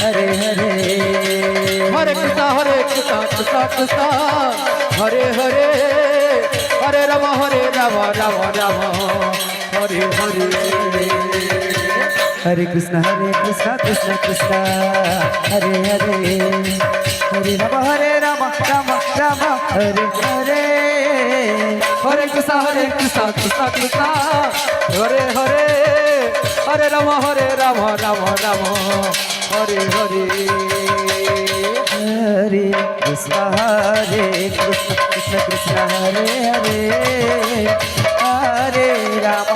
Hare Hare Hare Krishna Krishna Krishna Hare Hare Hare Ram Ram Ram Hare Hare Hare Krishna Krishna Krishna Hare Hare Hare Ram Ram Ram Hare Hare Hare Krishna Krishna Krishna Hare Hare Hare Ram Ram Ram Hare Hare Hare Krishna Krishna Krishna Hare Hare Hare Ram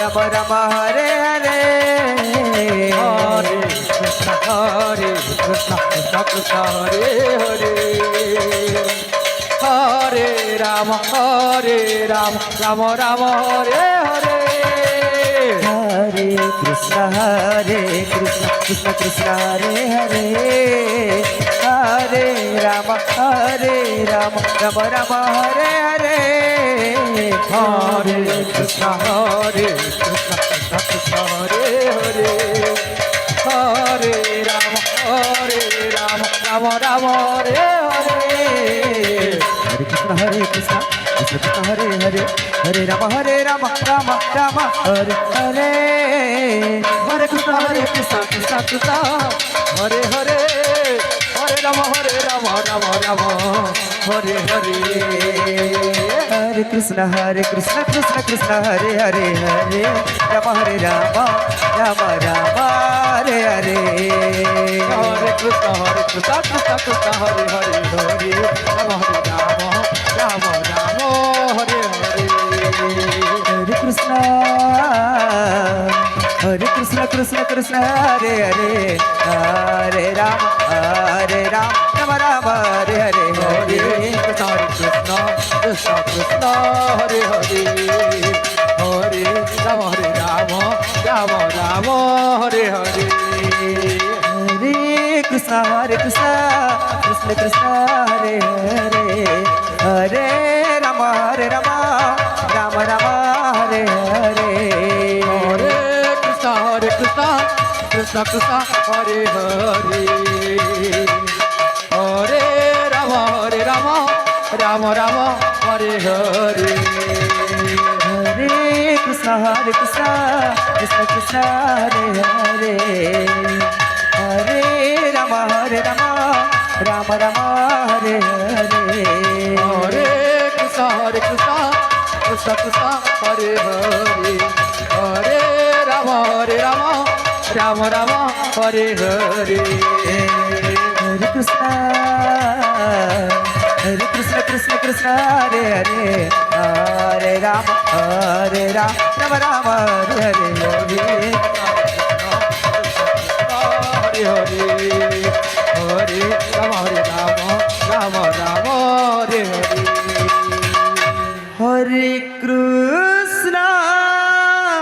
Ram Ram Hare Hare Hare Krishna Krishna Krishna Hare Hare Hare Ram Ram Ram Hare Hare Hare Krishna Krishna Krishna Hare Hare Hare Ram Ram Ram Hare Hare Hare Krishna Krishna Krishna Hare Hare Hare Ram Ram Ram Hare Hare Hare Krishna Krishna Krishna Hare Hare Hare Ram Ram Ram Hare Hare Hare Krishna Krishna Krishna Hare Hare Hare Ram Ram Ram Hare Hare Hare Krishna Krishna Krishna Hare Hare Hare Ram Ram Ram Hare Hare Hare Krishna Krishna Krishna Hare Hare Hare Ram Ram Hare Hare Hare Krishna Krishna Krishna Hare Hare Hare Ram Ram Ram Hare Hare Hare Hare Krishna Krishna Hare Hare Hare Ram Ram Ram Hare Hare Hare Krishna Krishna Krishna Hare Hare Hare Ram Ram Ram Hare Hare Hare Krishna Krishna Krishna Hare Hare Hare Ram Ram Hare Hare Hare Krishna Krishna Krishna Hare Hare Hare Ram Ram Ram Hare Hare Hare Krishna Krishna Krishna Hare Hare Hare Ram Ram Hare Hare Hare Krishna Krishna Krishna Hare Hare Hare Ram Ram Ram Hare Hare Hare Hare Hare Ram Ram Ram Hare Hare Hare Krishna